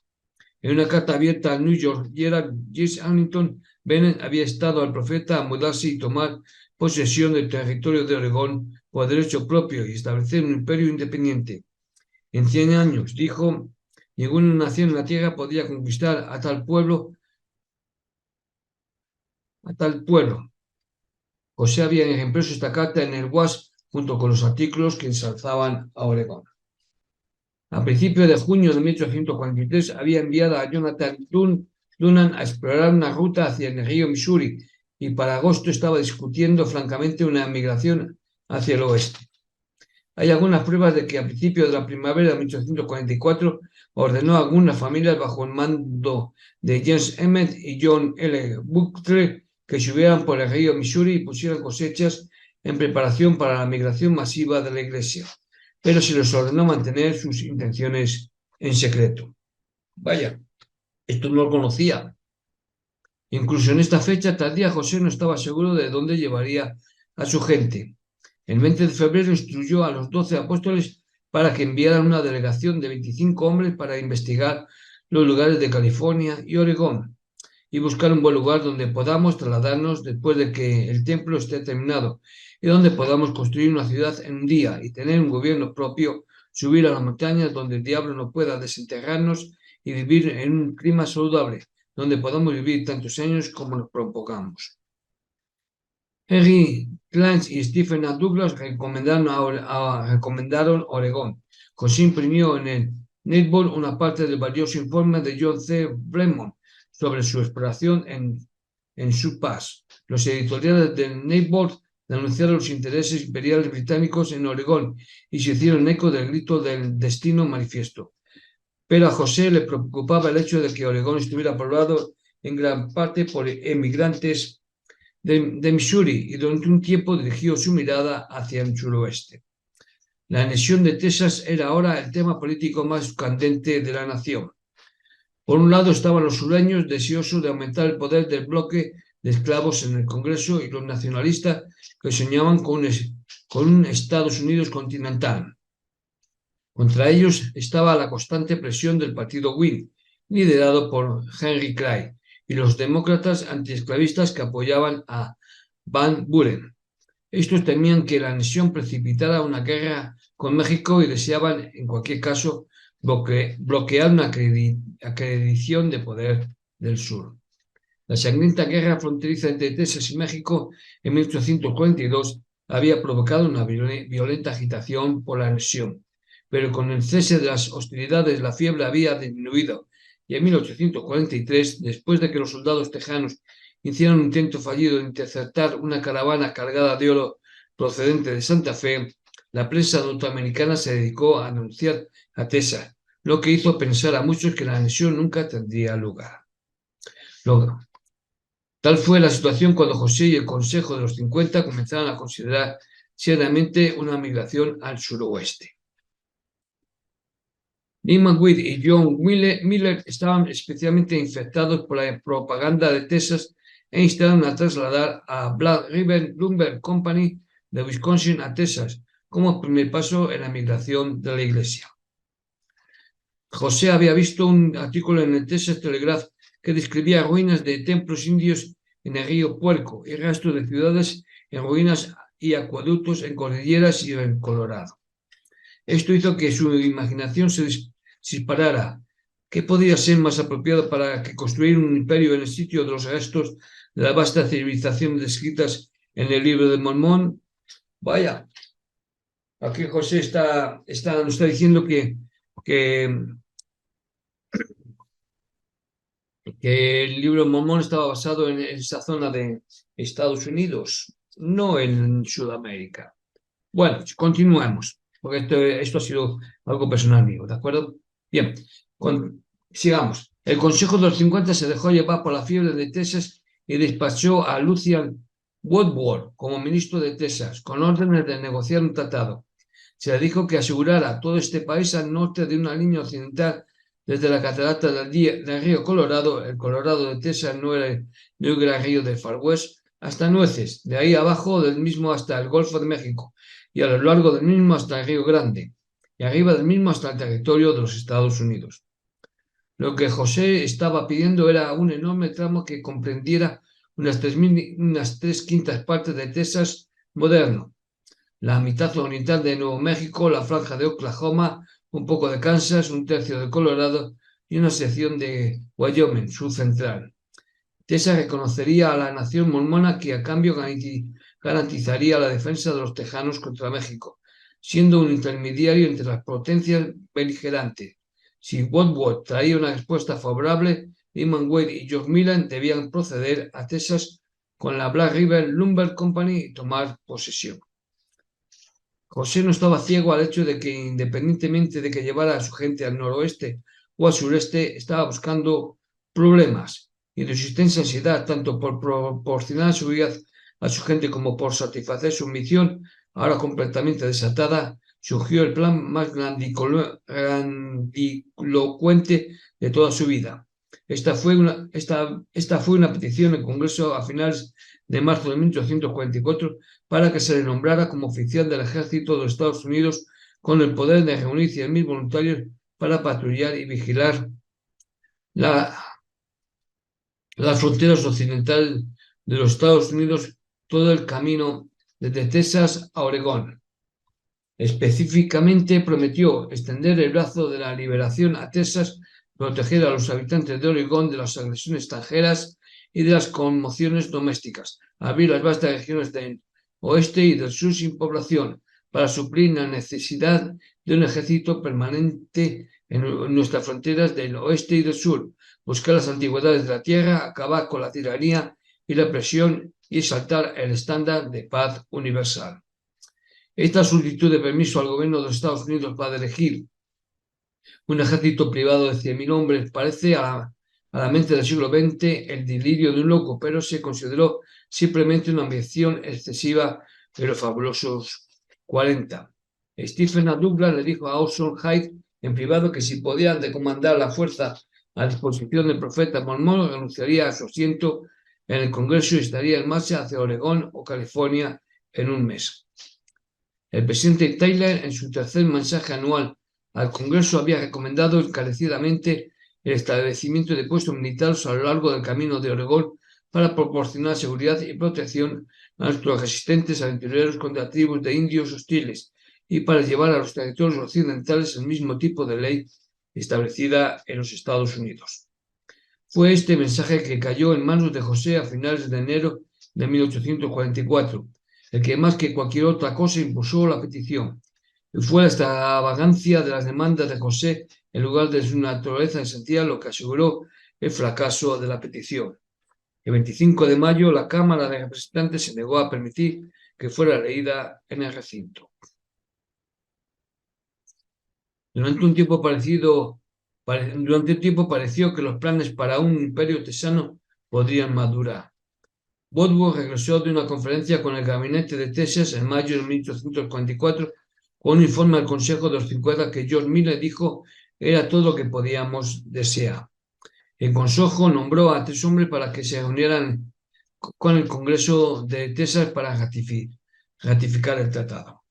En una carta abierta al New York Herald, James Hamilton Bennett había estado al profeta a mudarse y tomar posesión del territorio de Oregón por derecho propio y establecer un imperio independiente. En 100 años, dijo, ninguna nación en la tierra podía conquistar a tal pueblo. José había impreso esta carta en el WASP junto con los artículos que ensalzaban a Oregón. A principios de junio de 1843 había enviado a Jonathan Dunham a explorar una ruta hacia el río Missouri y para agosto estaba discutiendo francamente una migración hacia el oeste. Hay algunas pruebas de que a principios de la primavera de 1844 ordenó a algunas familias bajo el mando de James Emmett y John L. Butler que subieran por el río Missouri y pusieran cosechas en preparación para la migración masiva de la iglesia, pero se les ordenó mantener sus intenciones en secreto. Vaya, esto no lo conocía. Incluso en esta fecha tardía José no estaba seguro de dónde llevaría a su gente. El 20 de febrero instruyó a los 12 apóstoles para que enviaran una delegación de 25 hombres para investigar los lugares de California y Oregón y buscar un buen lugar donde podamos trasladarnos después de que el templo esté terminado y donde podamos construir una ciudad en un día y tener un gobierno propio, subir a las montañas donde el diablo no pueda desenterrarnos y vivir en un clima saludable, donde podamos vivir tantos años como nos propongamos. Henry Clance y Stephen A. Douglas recomendaron Oregón. José imprimió en el Netball una parte del valioso informe de John C. Fremont sobre su exploración en Sioux Pass. Los editoriales del Netball denunciaron los intereses imperiales británicos en Oregón y se hicieron eco del grito del destino manifiesto. Pero a José le preocupaba el hecho de que Oregón estuviera poblado en gran parte por emigrantes de Missouri y durante un tiempo dirigió su mirada hacia el suroeste. La anexión de Texas era ahora el tema político más candente de la nación. Por un lado estaban los sureños deseosos de aumentar el poder del bloque de esclavos en el Congreso y los nacionalistas que soñaban con un Estados Unidos continental. Contra ellos estaba la constante presión del partido Whig, liderado por Henry Clay, y los demócratas antiesclavistas que apoyaban a Van Buren. Estos temían que la anexión precipitara una guerra con México y deseaban, en cualquier caso, bloquear una acredición de poder del sur. La sangrienta guerra fronteriza entre Texas y México en 1842 había provocado una violenta agitación por la anexión, pero con el cese de las hostilidades la fiebre había disminuido y en 1843, después de que los soldados tejanos hicieron un intento fallido de interceptar una caravana cargada de oro procedente de Santa Fe, la prensa norteamericana se dedicó a anunciar a Texas, lo que hizo pensar a muchos que la anexión nunca tendría lugar. Tal fue la situación cuando José y el Consejo de los 50 comenzaron a considerar seriamente una migración al suroeste. Lyman Witt y John Miller estaban especialmente infectados por la propaganda de Texas e instaron a trasladar a Black River Lumber Company de Wisconsin a Texas como primer paso en la migración de la iglesia. José había visto un artículo en el Texas Telegraph que describía ruinas de templos indios en el río Puerco y rastros de ciudades en ruinas y acueductos en cordilleras y en Colorado. Esto hizo que su imaginación se disparara. ¿Qué podría ser más apropiado para que construir un imperio en el sitio de los restos de la vasta civilización descritas en el libro de Mormón? Vaya, aquí José nos está diciendo que el libro de Mormón estaba basado en esa zona de Estados Unidos, no en Sudamérica. Bueno, continuemos, porque esto ha sido algo personal mío, ¿de acuerdo? Bien, sigamos. El Consejo de los 50 se dejó llevar por la fiebre de Texas y despachó a Lucian Woodward como ministro de Texas, con órdenes de negociar un tratado. Se le dijo que asegurara todo este país al norte de una línea occidental desde la catarata del río Colorado. El Colorado de Texas no era el gran río del Far West, hasta Nueces, de ahí abajo del mismo hasta el Golfo de México y a lo largo del mismo hasta el Río Grande. y arriba del mismo hasta el territorio de los Estados Unidos. Lo que José estaba pidiendo era un enorme tramo que comprendiera unas 3/5 partes de Texas moderno, la mitad oriental de Nuevo México, la franja de Oklahoma, un poco de Kansas, un tercio de Colorado y una sección de Wyoming, sur central. Texas reconocería a la nación mormona que a cambio garantizaría la defensa de los tejanos contra México, siendo un intermediario entre las potencias beligerantes. Si Woodward traía una respuesta favorable, Lyman Wade y George Millen debían proceder a Texas con la Black River Lumber Company y tomar posesión. José no estaba ciego al hecho de que, independientemente de que llevara a su gente al noroeste o al sureste, estaba buscando problemas y de su extensa ansiedad, tanto por proporcionar seguridad a su gente como por satisfacer su misión, ahora completamente desatada, surgió el plan más grandilocuente de toda su vida. Esta fue una petición en el Congreso a finales de marzo de 1844 para que se le nombrara como oficial del ejército de los Estados Unidos con el poder de reunir 100.000 voluntarios para patrullar y vigilar las fronteras occidentales de los Estados Unidos todo el camino desde Texas a Oregón. Específicamente prometió extender el brazo de la liberación a Texas, proteger a los habitantes de Oregón de las agresiones extranjeras y de las conmociones domésticas, abrir las vastas regiones del oeste y del sur sin población, para suplir la necesidad de un ejército permanente en nuestras fronteras del oeste y del sur, buscar las antigüedades de la tierra, acabar con la tiranía y la presión y exaltar el estándar de paz universal. Esta solicitud de permiso al gobierno de los Estados Unidos para elegir un ejército privado de 100.000 hombres parece a la mente del siglo XX el delirio de un loco, pero se consideró simplemente una ambición excesiva de los fabulosos 40. Stephen A. Douglas le dijo a Orson Hyde en privado que si podían comandar la fuerza a disposición del profeta mormón, renunciaría a su asiento en el Congreso y estaría en marcha hacia Oregón o California en un mes. El presidente Taylor, en su tercer mensaje anual al Congreso, había recomendado encarecidamente el establecimiento de puestos militares a lo largo del camino de Oregón para proporcionar seguridad y protección a nuestros resistentes aventureros contra tribus de indios hostiles y para llevar a los territorios occidentales el mismo tipo de ley establecida en los Estados Unidos. Fue este mensaje que cayó en manos de José a finales de enero de 1844, el que más que cualquier otra cosa impulsó la petición. Y fue la extravagancia de las demandas de José en lugar de su naturaleza esencial lo que aseguró el fracaso de la petición. El 25 de mayo la Cámara de Representantes se negó a permitir que fuera leída en el recinto. Durante un tiempo pareció que los planes para un imperio texano podrían madurar. Woodward regresó de una conferencia con el gabinete de Texas en mayo de 1844 con un informe al Consejo de los 50 que George Miller dijo era todo lo que podíamos desear. El Consejo nombró a 3 hombres para que se reunieran con el Congreso de Texas para ratificar el tratado.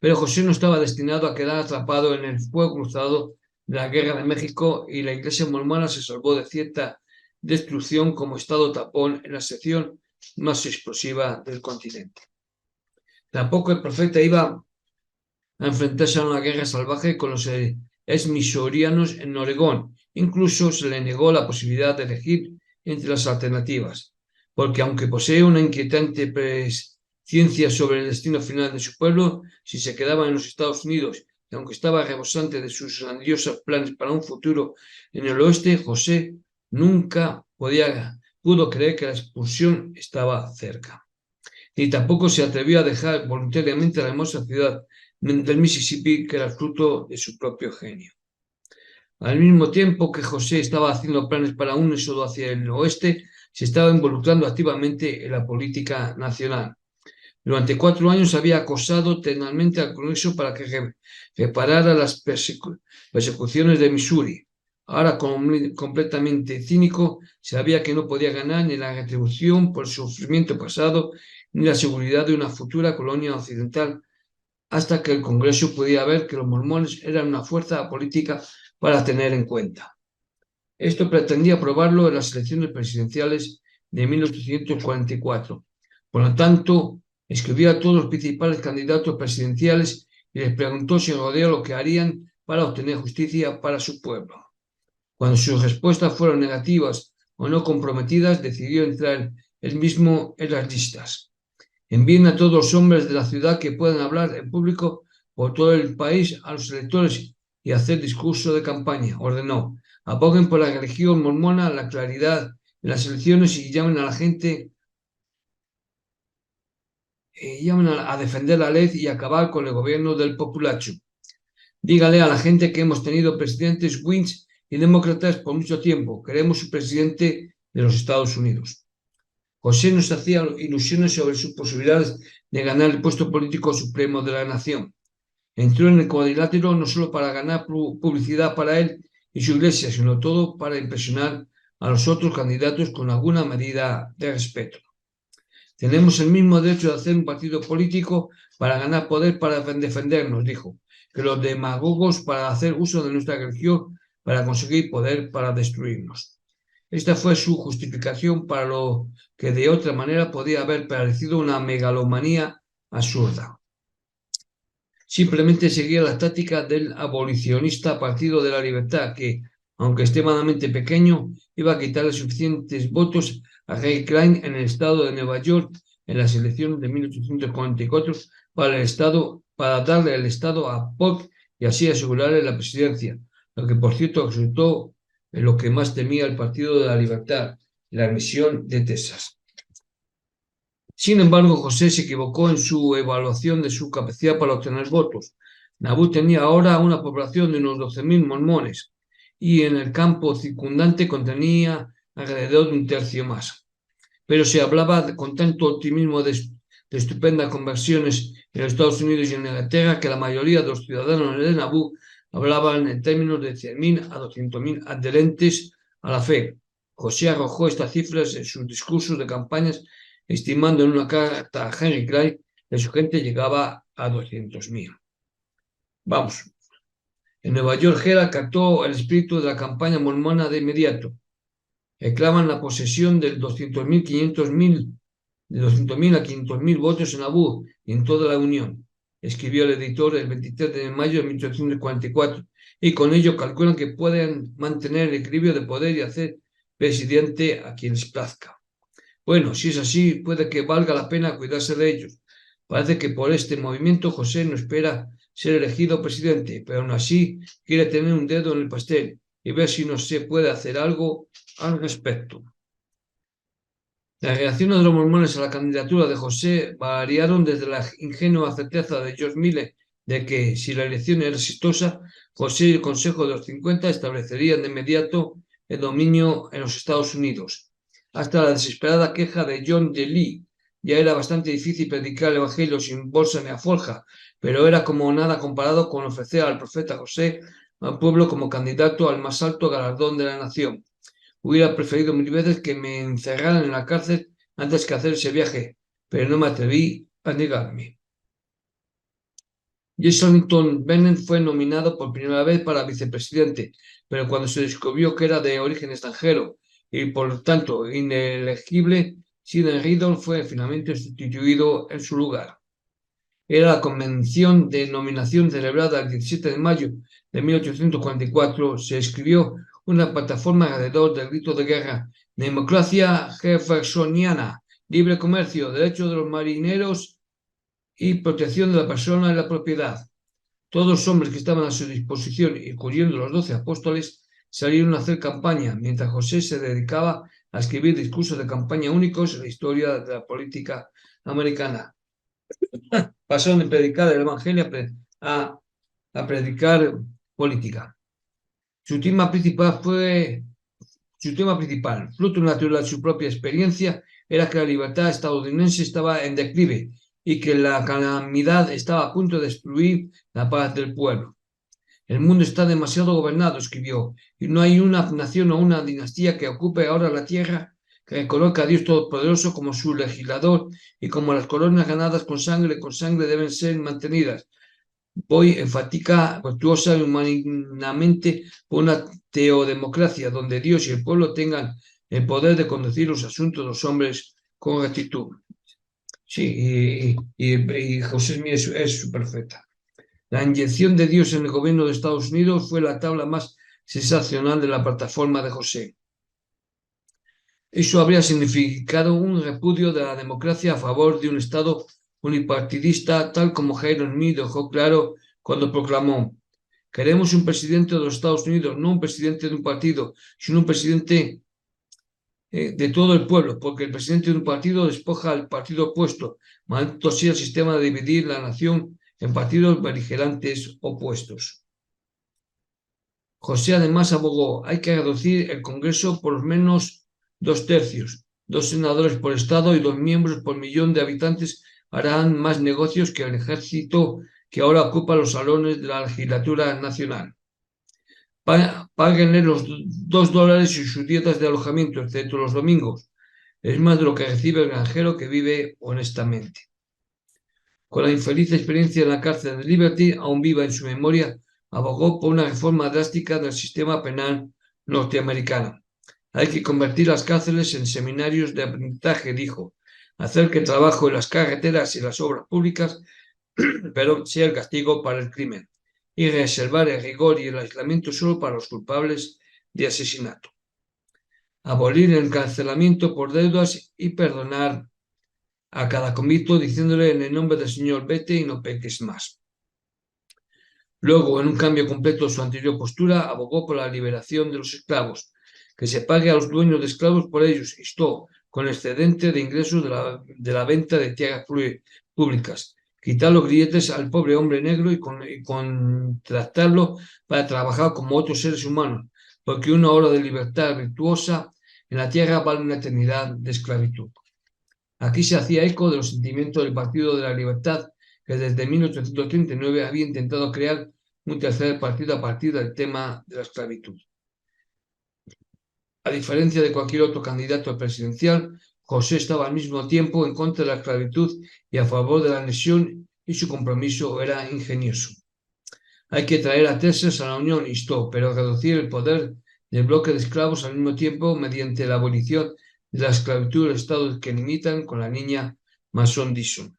Pero José no estaba destinado a quedar atrapado en el fuego cruzado de la Guerra de México y la Iglesia mormona se salvó de cierta destrucción como estado tapón en la sección más explosiva del continente. Tampoco el profeta iba a enfrentarse a una guerra salvaje con los exmisorianos en Oregón. Incluso se le negó la posibilidad de elegir entre las alternativas, porque aunque posee una inquietante presciencia sobre el destino final de su pueblo, si se quedaba en los Estados Unidos, y aunque estaba rebosante de sus grandiosos planes para un futuro en el oeste, José nunca pudo creer que la expulsión estaba cerca. Ni tampoco se atrevió a dejar voluntariamente la hermosa ciudad del Mississippi, que era fruto de su propio genio. Al mismo tiempo que José estaba haciendo planes para un éxodo hacia el oeste, se estaba involucrando activamente en la política nacional. Durante 4 años había acosado tenazmente al Congreso para que reparara las persecuciones de Missouri. Ahora, completamente cínico, sabía que no podía ganar ni la retribución por su sufrimiento pasado, ni la seguridad de una futura colonia occidental hasta que el Congreso pudiera ver que los mormones eran una fuerza política para tener en cuenta. Esto pretendía aprobarlo en las elecciones presidenciales de 1844. Por lo tanto, escribió a todos los principales candidatos presidenciales y les preguntó si rodea lo que harían para obtener justicia para su pueblo. Cuando sus respuestas fueron negativas o no comprometidas, decidió entrar él mismo en las listas. Envíen a todos los hombres de la ciudad que puedan hablar en público por todo el país a los electores y hacer discurso de campaña, ordenó. Aboguen por la religión mormona, la claridad en las elecciones y llamen a la gente, llamen a defender la ley y acabar con el gobierno del populacho. Dígale a la gente que hemos tenido presidentes Wins y demócratas por mucho tiempo. Queremos un presidente de los Estados Unidos. José nos hacía ilusiones sobre sus posibilidades de ganar el puesto político supremo de la nación. Entró en el cuadrilátero no solo para ganar publicidad para él y su iglesia, sino todo para impresionar a los otros candidatos con alguna medida de respeto. Tenemos el mismo derecho de hacer un partido político para ganar poder para defendernos, dijo, que los demagogos para hacer uso de nuestra religión para conseguir poder para destruirnos. Esta fue su justificación para lo que de otra manera podía haber parecido una megalomanía absurda. Simplemente seguía la táctica del abolicionista Partido de la Libertad, que, aunque extremadamente pequeño, iba a quitarle suficientes votos a Harry Klein en el estado de Nueva York en las elecciones de 1844 para darle el estado a Polk y así asegurarle la presidencia, lo que por cierto resultó en lo que más temía el Partido de la Libertad, la admisión de Texas. Sin embargo, José se equivocó en su evaluación de su capacidad para obtener votos. Nauvoo tenía ahora una población de unos 12.000 mormones y en el campo circundante contenía alrededor de un tercio más. Pero se hablaba con tanto optimismo de estupendas conversiones en los Estados Unidos y en Inglaterra que la mayoría de los ciudadanos de Nauvoo hablaban en términos de 100.000 a 200.000 adherentes a la fe. José arrojó estas cifras en sus discursos de campañas, estimando en una carta a Henry Clay que su gente llegaba a 200.000. Vamos. En Nueva York, Herald captó el espíritu de la campaña mormona de inmediato. Reclaman la posesión de 200.000 a 500.000 votos en Nauvoo y en toda la Unión, escribió el editor el 23 de mayo de 1844, y con ello calculan que pueden mantener el equilibrio de poder y hacer presidente a quien les plazca. Bueno, si es así, puede que valga la pena cuidarse de ellos. Parece que por este movimiento José no espera ser elegido presidente, pero aún así quiere tener un dedo en el pastel y ver si no se puede hacer algo al respecto. Las reacciones de los mormones a la candidatura de José variaron desde la ingenua certeza de George Miller de que, si la elección era exitosa, José y el Consejo de los 50 establecerían de inmediato el dominio en los Estados Unidos, hasta la desesperada queja de John D. Lee. Ya era bastante difícil predicar el Evangelio sin bolsa ni alforja, pero era como nada comparado con ofrecer al profeta José al pueblo como candidato al más alto galardón de la nación. Hubiera preferido 1000 veces que me encerraran en la cárcel antes que hacer ese viaje, pero no me atreví a negarme. Jesselton Bennett fue nominado por primera vez para vicepresidente, pero cuando se descubrió que era de origen extranjero y por lo tanto inelegible, Sidney Rigdon fue finalmente sustituido en su lugar. Era la convención de nominación celebrada el 17 de mayo de 1844. Se escribió una plataforma alrededor del grito de guerra: democracia jeffersoniana, libre comercio, derechos de los marineros y protección de la persona y la propiedad. Todos los hombres que estaban a su disposición, incluyendo los 12 apóstoles, salieron a hacer campaña, mientras José se dedicaba a escribir discursos de campaña únicos en la historia de la política americana. Pasaron de predicar el Evangelio a predicar política. Su tema principal, fruto natural de su propia experiencia, era que la libertad estadounidense estaba en declive y que la calamidad estaba a punto de destruir la paz del pueblo. El mundo está demasiado gobernado, escribió, y no hay una nación o una dinastía que ocupe ahora la tierra que reconozca a Dios Todopoderoso como su legislador y como las coronas ganadas con sangre deben ser mantenidas. Voy enfática, virtuosa y humanamente por una teodemocracia donde Dios y el pueblo tengan el poder de conducir los asuntos de los hombres con rectitud. Sí, y José Smith es su profeta. La inyección de Dios en el gobierno de Estados Unidos fue la tabla más sensacional de la plataforma de José. Eso habría significado un repudio de la democracia a favor de un Estado unipartidista, tal como Jairo Smith dejó claro cuando proclamó: queremos un presidente de los Estados Unidos, no un presidente de un partido, sino un presidente de todo el pueblo, porque el presidente de un partido despoja al partido opuesto, maldito sea el sistema de dividir la nación en partidos beligerantes opuestos. José además abogó: hay que reducir el Congreso por lo menos 2/3, 2 senadores por estado y 2 miembros por millón de habitantes harán más negocios que el ejército que ahora ocupa los salones de la legislatura nacional. Páguenle los $2 y sus dietas de alojamiento, excepto los domingos. Es más de lo que recibe el granjero que vive honestamente. Con la infeliz experiencia en la cárcel de Liberty aún viva en su memoria, abogó por una reforma drástica del sistema penal norteamericano. Hay que convertir las cárceles en seminarios de aprendizaje, dijo, hacer que el trabajo en las carreteras y las obras públicas pero sea el castigo para el crimen, y reservar el rigor y el aislamiento solo para los culpables de asesinato. Abolir el encarcelamiento por deudas y perdonar a cada convicto diciéndole en el nombre del Señor: vete y no peques más. Luego, en un cambio completo de su anterior postura, abogó por la liberación de los esclavos, que se pague a los dueños de esclavos por ellos, instó con excedente de ingresos de la venta de tierras públicas, quitar los grilletes al pobre hombre negro y contratarlo para trabajar como otros seres humanos, porque una hora de libertad virtuosa en la tierra vale una eternidad de esclavitud. Aquí se hacía eco de los sentimientos del Partido de la Libertad, que desde 1839 había intentado crear un tercer partido a partir del tema de la esclavitud. A diferencia de cualquier otro candidato presidencial, José estaba al mismo tiempo en contra de la esclavitud y a favor de la anexión, y su compromiso era ingenioso. Hay que traer a Texas a la Unión, instó, pero reducir el poder del bloque de esclavos al mismo tiempo mediante la abolición de la esclavitud de los estados que limitan con la niña Mason Dixon.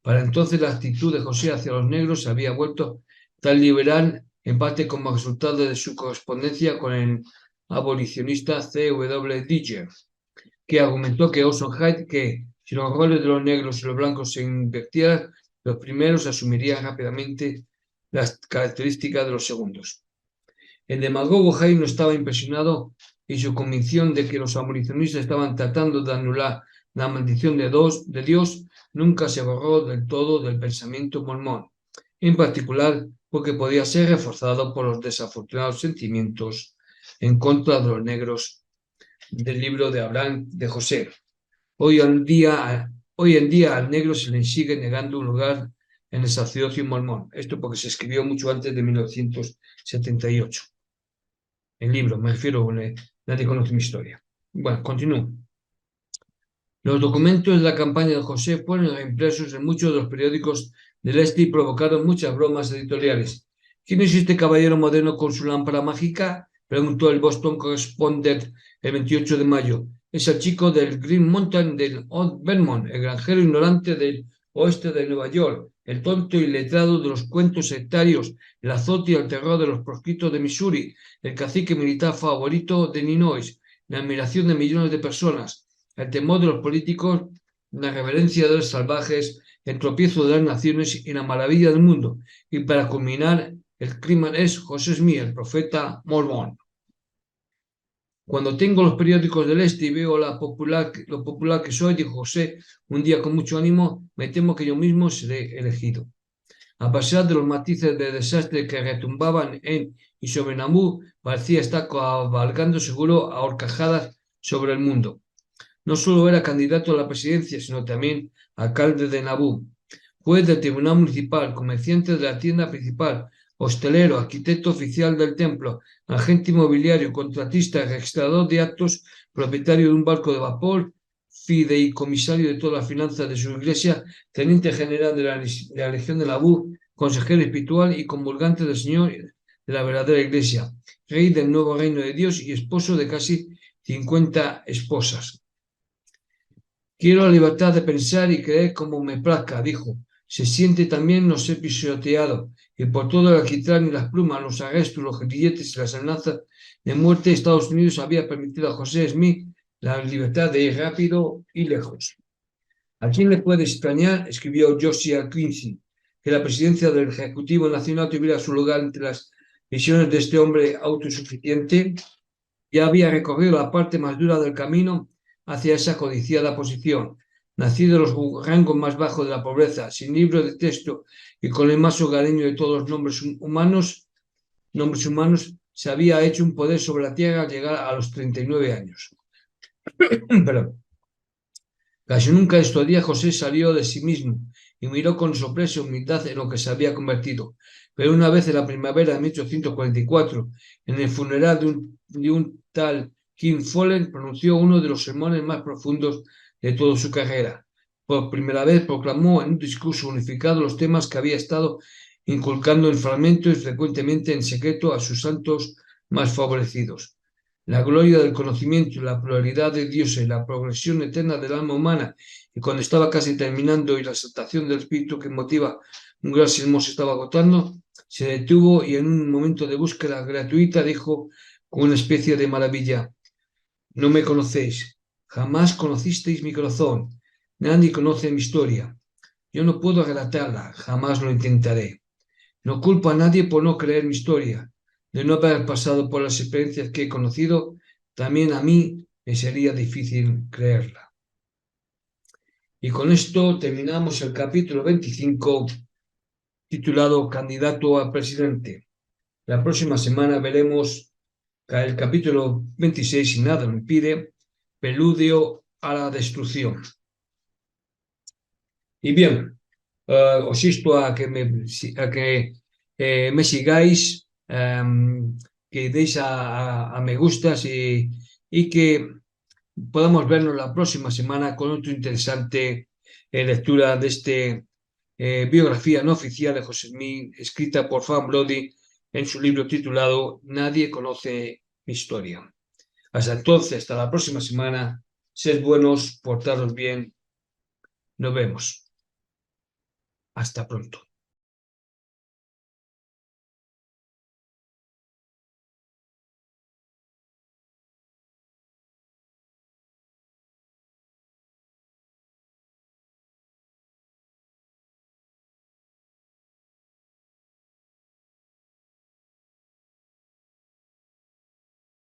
Para entonces la actitud de José hacia los negros se había vuelto tan liberal, en parte como resultado de su correspondencia con el abolicionista C.W. Digger, que argumentó que Orson Hyde que si los roles de los negros y los blancos se invirtieran, los primeros asumirían rápidamente las características de los segundos. El demagogo Hyde no estaba impresionado y su convicción de que los abolicionistas estaban tratando de anular la maldición de Dios nunca se borró del todo del pensamiento mormón, en particular porque podía ser reforzado por los desafortunados sentimientos en contra de los negros del libro de Abraham de José. Hoy en día al negro se le sigue negando un lugar en el sacerdocio mormón. Esto porque se escribió mucho antes de 1978. El libro, me refiero, nadie conoce mi historia. Bueno, continúo. Los documentos de la campaña de José fueron impresos en muchos de los periódicos del este y provocaron muchas bromas editoriales. ¿Quién es este caballero moderno con su lámpara mágica?, preguntó el Boston Correspondent el 28 de mayo. Es el chico del Green Mountain del Old Vermont, el granjero ignorante del oeste de Nueva York, el tonto y letrado de los cuentos sectarios, el azote y el terror de los proscritos de Missouri, el cacique militar favorito de Illinois, la admiración de millones de personas, el temor de los políticos, la reverencia de los salvajes, el tropiezo de las naciones y la maravilla del mundo. Y para culminar, el crimen es José Smith, el profeta mormón. Cuando tengo los periódicos del este y veo lo popular que soy, dijo José un día con mucho ánimo, me temo que yo mismo seré elegido. A pesar de los matices de desastre que retumbaban en y sobre Nauvoo, parecía estar cabalgando seguro a horcajadas sobre el mundo. No solo era candidato a la presidencia, sino también alcalde de Nauvoo, juez del tribunal municipal, comerciante de la tienda principal, hostelero, arquitecto oficial del templo, agente inmobiliario, contratista, registrador de actos, propietario de un barco de vapor, fideicomisario de todas las finanzas de su iglesia, teniente general de la Legión de Nauvoo, consejero espiritual y comulgante del Señor de la verdadera Iglesia, rey del nuevo reino de Dios y esposo de casi 50 esposas. Quiero la libertad de pensar y creer como me plazca, dijo. Se siente también no ser pisoteado, y por todo el alquitrán y las plumas, los arrestos, los grilletes y las amenazas de muerte, Estados Unidos había permitido a José Smith la libertad de ir rápido y lejos. ¿A quién le puede extrañar?, escribió Josiah Quincy, que la presidencia del Ejecutivo Nacional tuviera su lugar entre las visiones de este hombre autosuficiente. Ya había recorrido la parte más dura del camino hacia esa codiciada posición. Nacido en los rangos más bajos de la pobreza, sin libro de texto y con el más hogareño de todos los nombres humanos, se había hecho un poder sobre la tierra al llegar a los 39 años. Pero casi nunca estos días José salió de sí mismo y miró con sorpresa y humildad en lo que se había convertido. Pero una vez en la primavera de 1844, en el funeral de un tal King Follen, pronunció uno de los sermones más profundos de toda su carrera. Por primera vez proclamó en un discurso unificado los temas que había estado inculcando en fragmentos y frecuentemente en secreto a sus santos más favorecidos. La gloria del conocimiento y la pluralidad de Dios y la progresión eterna del alma humana, y cuando estaba casi terminando y la exaltación del espíritu que motiva un gran sermón se estaba agotando, se detuvo y en un momento de búsqueda gratuita dijo con una especie de maravilla: no me conocéis, jamás conocisteis mi corazón, nadie conoce mi historia, yo no puedo relatarla, jamás lo intentaré. No culpo a nadie por no creer mi historia, de no haber pasado por las experiencias que he conocido, también a mí me sería difícil creerla. Y con esto terminamos el capítulo 25, titulado Candidato a Presidente. La próxima semana veremos el capítulo 26, si nada lo impide, Preludio a la Destrucción. Y bien, os insto a que me sigáis, que deis a me gustas y que podamos vernos la próxima semana con otra interesante lectura de esta biografía no oficial de José Smith, escrita por Fan Brody en su libro titulado Nadie conoce mi historia. Hasta entonces, hasta la próxima semana. Sed buenos, portaros bien. Nos vemos. Hasta pronto.